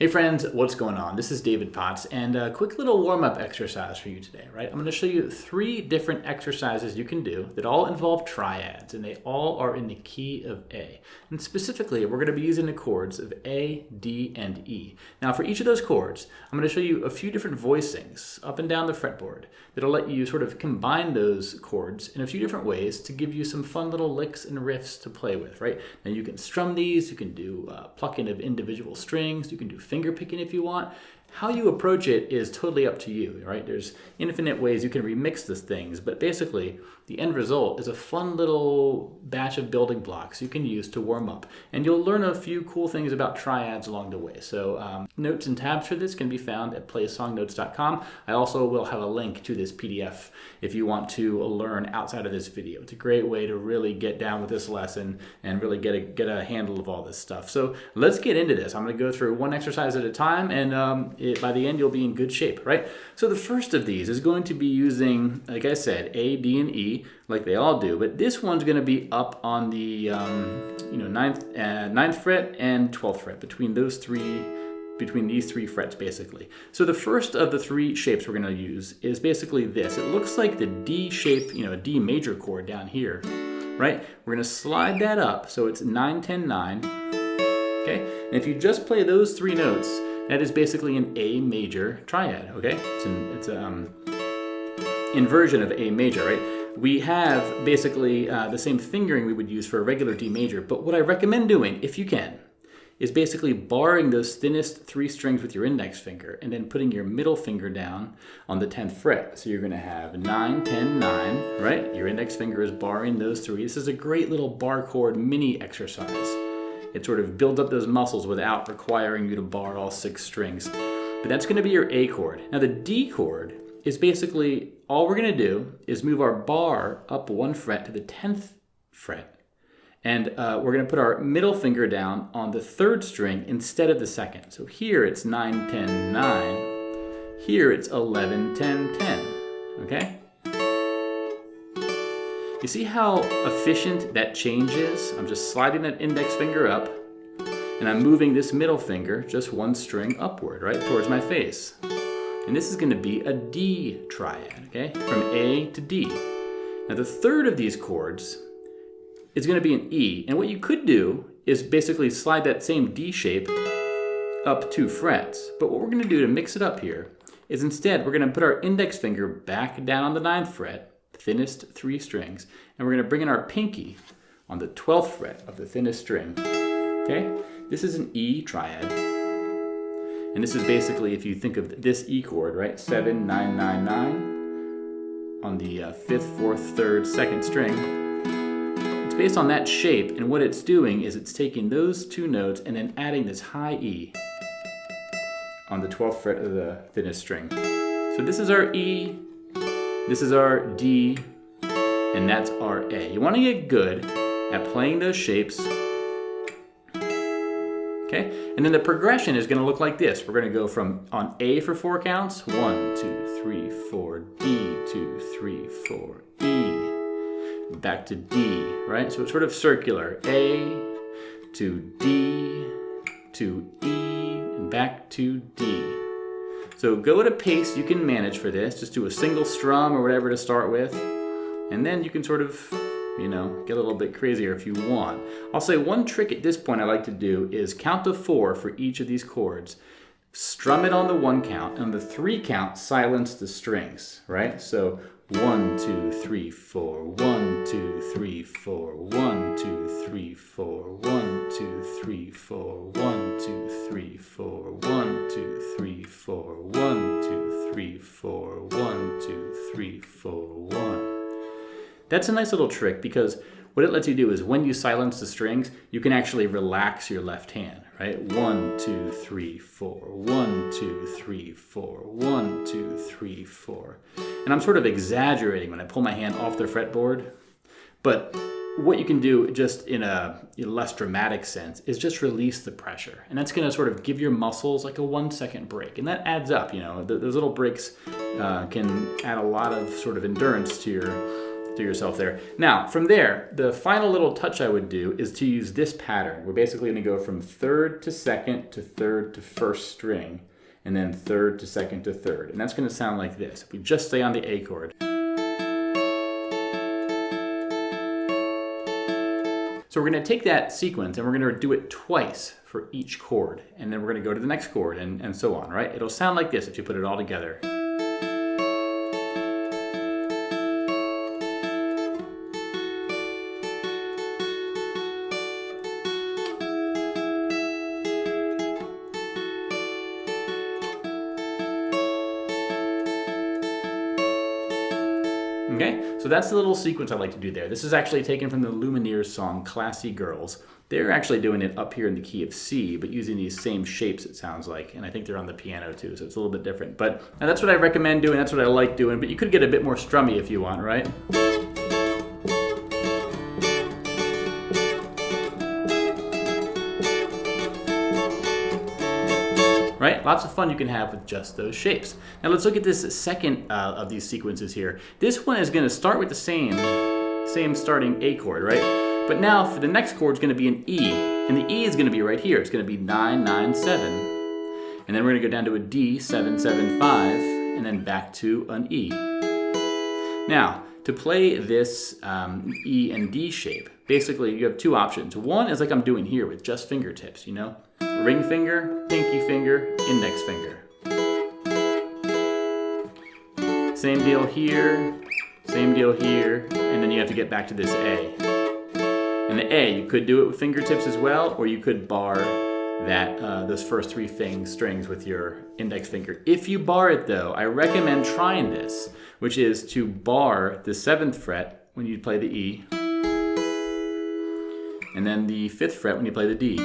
Hey friends, what's going on? This is David Potts, and a quick little warm-up exercise for you today, right? I'm going to show you 3 different exercises you can do that all involve triads, and they all are in the key of A. And specifically, we're going to be using the chords of A, D, and E. Now for each of those chords, I'm going to show you a few different voicings up and down the fretboard that'll let you sort of combine those chords in a few different ways to give you some fun little licks and riffs to play with, right? Now you can strum these, you can do plucking of individual strings, you can do finger picking if you want. How you approach it is totally up to you, right? There's infinite ways you can remix these things, but basically the end result is a fun little batch of building blocks you can use to warm up. And you'll learn a few cool things about triads along the way. So notes and tabs for this can be found at playsongnotes.com. I also will have a link to this PDF if you want to learn outside of this video. It's a great way to really get down with this lesson and really get a handle of all this stuff. So let's get into this. I'm going to go through one exercise at a time, and by the end you'll be in good shape, right? So the first of these is going to be using, like I said, A, D, and E, like they all do, but this one's going to be up on the 9th fret and 12th fret, between these 3 frets basically. So the first of the 3 shapes we're going to use is basically this. It looks like the D shape, a D major chord down here, right? We're going to slide that up so it's 9, 10, 9. Okay, and if you just play those 3 notes, that is basically an A major triad. Okay, it's an inversion of A major, right? We have basically the same fingering we would use for a regular D major, but what I recommend doing, if you can, is basically barring those thinnest 3 strings with your index finger and then putting your middle finger down on the 10th fret. So you're going to have 9, 10, 9, right? Your index finger is barring those 3. This is a great little bar chord mini exercise. It sort of builds up those muscles without requiring you to bar all 6 strings. But that's going to be your A chord. Now the D chord is basically, all we're going to do is move our bar up 1 fret to the 10th fret. And we're going to put our middle finger down on the 3rd string instead of the 2nd. So here it's 9, 10, 9. Here it's 11, 10, 10. Okay? You see how efficient that change is? I'm just sliding that index finger up, and I'm moving this middle finger just 1 string upward, right, towards my face. And this is going to be a D triad, okay, from A to D. Now the third of these chords is going to be an E, and what you could do is basically slide that same D shape up 2 frets. But what we're going to do to mix it up here is instead we're going to put our index finger back down on the 9th fret, thinnest 3 strings, and we're going to bring in our pinky on the 12th fret of the thinnest string. Okay? This is an E triad. And this is basically, if you think of this E chord, right? 7, 9, 9, 9 on the 5th, 4th, 3rd, 2nd string. It's based on that shape, and what it's doing is it's taking those 2 notes and then adding this high E on the 12th fret of the thinnest string. So this is our E, this is our D, and that's our A. You want to get good at playing those shapes. Okay? And then the progression is going to look like this. We're going to go from on A for 4 counts. 1, 2, 3, 4, D, 2, 3, 4, E. Back to D, right? So it's sort of circular. A to D to E and back to D. So go at a pace you can manage for this. Just do a single strum or whatever to start with. And then you can sort of, get a little bit crazier if you want. I'll say one trick at this point I like to do is count to 4 for each of these chords. Strum it on the 1 count. And on the 3 count, silence the strings, right? So 1, 2, 3, 4, 1, 2, 3, 4, 1, 2, 3, 4, 1, 2, 3, 4, 1, 2, 3, 4, 1, 2, 3, 4, 1, 2, 3, 4, 1, 2, 3, 4, 1. That's a nice little trick because what it lets you do is when you silence the strings, you can actually relax your left hand, right? 1, 2, 3, 4, 1, 2, 3, 4, 1, 2, 3, 4. And I'm sort of exaggerating when I pull my hand off the fretboard, but what you can do just in a less dramatic sense is just release the pressure. And that's going to sort of give your muscles like a 1-second break. And that adds up, those little breaks can add a lot of sort of endurance to your to yourself there. Now, from there, the final little touch I would do is to use this pattern. We're basically going to go from third to second to third to first string, and then third to second to third. And that's going to sound like this. If we just stay on the A chord. So we're going to take that sequence and we're going to do it twice for each chord. And then we're going to go to the next chord and so on, right? It'll sound like this if you put it all together. Okay, so that's the little sequence I like to do there. This is actually taken from the Lumineers song, Classy Girls. They're actually doing it up here in the key of C, but using these same shapes, it sounds like. And I think they're on the piano too, so it's a little bit different. But and that's what I recommend doing, that's what I like doing, but you could get a bit more strummy if you want, right? Right? Lots of fun you can have with just those shapes. Now let's look at this second of these sequences here. This one is going to start with the same starting A chord, right? But now for the next chord is going to be an E, and the E is going to be right here. It's going to be 9, 9, 7, and then we're going to go down to a D, 7, 7, 5, and then back to an E. Now, to play this E and D shape, basically you have two options. One is like I'm doing here with just fingertips, you know? Ring finger, pinky finger, index finger. Same deal here, and then you have to get back to this A. And the A, you could do it with fingertips as well, or you could bar that those first three strings with your index finger. If you bar it though, I recommend trying this, which is to bar the 7th fret when you play the E, and then the 5th fret when you play the D.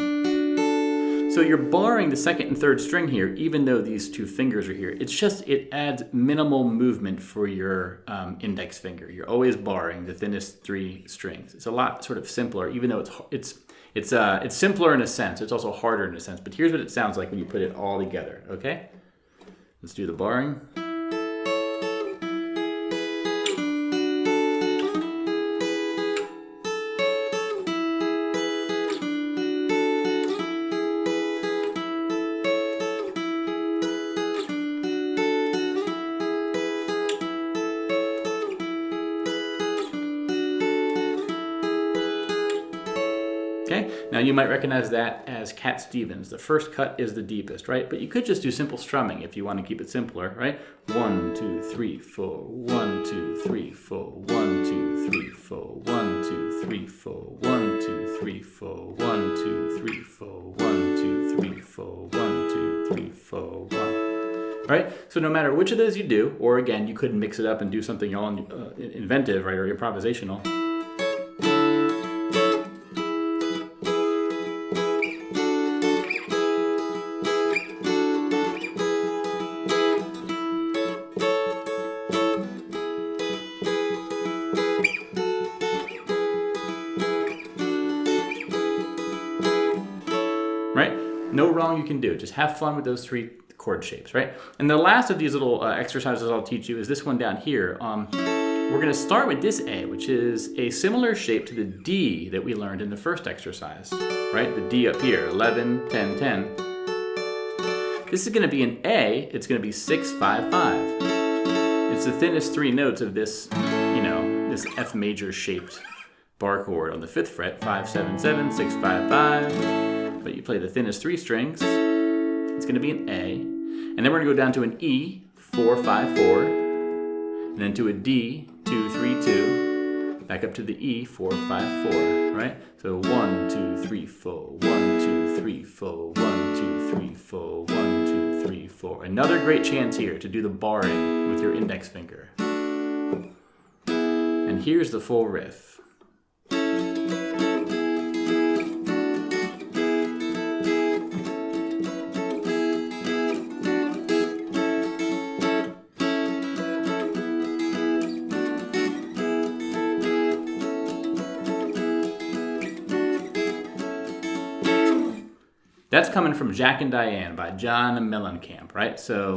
So you're barring the 2nd and 3rd string here, even though these two fingers are here. It's just, it adds minimal movement for your index finger. You're always barring the thinnest 3 strings. It's a lot sort of simpler, even though it's simpler in a sense. It's also harder in a sense. But here's what it sounds like when you put it all together, okay? Let's do the barring. Okay, now you might recognize that as Cat Stevens. The first cut is the deepest, right? But you could just do simple strumming if you want to keep it simpler, right? 1, 2, 3, 4, 1, 2, 3, 4, 1, 2, 3, 4, 1, 2, 3, 4, 1, 2, 3, 4, 1, 2, 3, 4, 1, 2, 3, 4, 1, 2, 3, 4, 1. Right? So no matter which of those you do, or again, you could mix it up and do something all inventive, right, or improvisational. Right? No wrong you can do. Just have fun with those 3 chord shapes, right? And the last of these little exercises I'll teach you is this one down here. We're going to start with this A, which is a similar shape to the D that we learned in the first exercise, right? The D up here, 11, 10, 10. This is going to be an A. It's going to be 6, 5, 5. It's the thinnest 3 notes of this, you know, this F major shaped bar chord on the 5th fret, 5, 7, 7, 6, 5, 5. But you play the thinnest 3 strings, it's going to be an A, and then we're going to go down to an E, 4, 5, 4, and then to a D, 2, 3, 2, back up to the E, 4, 5, 4, right? So 1, 2, 3, 4, 1, 2, 3, 4, 1, 2, 3, 4, 1, 2, 3, 4. Another great chance here to do the barring with your index finger. And here's the full riff. That's coming from Jack and Diane by John Mellencamp, right? So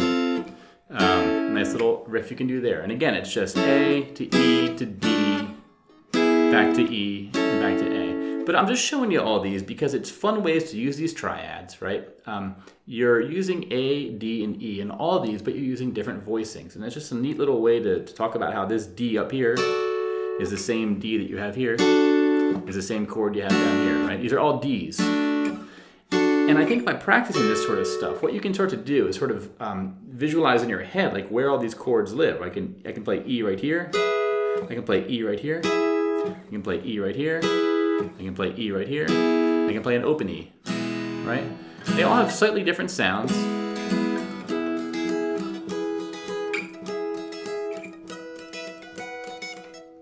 Nice little riff you can do there. And again, it's just A to E to D, back to E, and back to A. But I'm just showing you all these because it's fun ways to use these triads, right? You're using A, D, and E in all of these, but you're using different voicings. And it's just a neat little way to talk about how this D up here is the same D that you have here, is the same chord you have down here, right? These are all Ds. And I think by practicing this sort of stuff, what you can start to do is sort of visualize in your head like where all these chords live. I can play E right here, I can play E right here, I can play E right here, I can play E right here, I can play an open E, right? They all have slightly different sounds.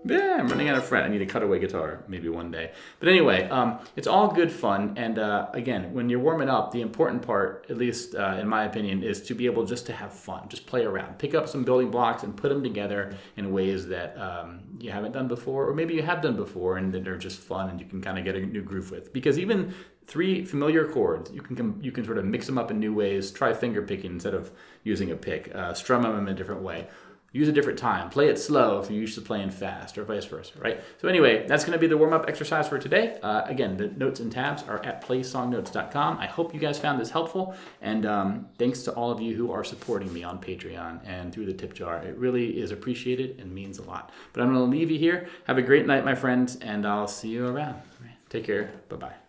Yeah, I'm running out of fret. I need a cutaway guitar maybe one day. But anyway, it's all good fun. And again, when you're warming up, the important part, at least in my opinion, is to be able just to have fun. Just play around. Pick up some building blocks and put them together in ways that you haven't done before, or maybe you have done before and that are just fun and you can kind of get a new groove with. Because even 3 familiar chords, you can sort of mix them up in new ways. Try finger picking instead of using a pick. Strum them in a different way. Use a different time. Play it slow if you're used to playing fast, or vice versa, right? So anyway, that's going to be the warm-up exercise for today. Again, the notes and tabs are at playsongnotes.com. I hope you guys found this helpful, and thanks to all of you who are supporting me on Patreon and through the tip jar. It really is appreciated and means a lot. But I'm going to leave you here. Have a great night, my friends, and I'll see you around. Take care. Bye-bye.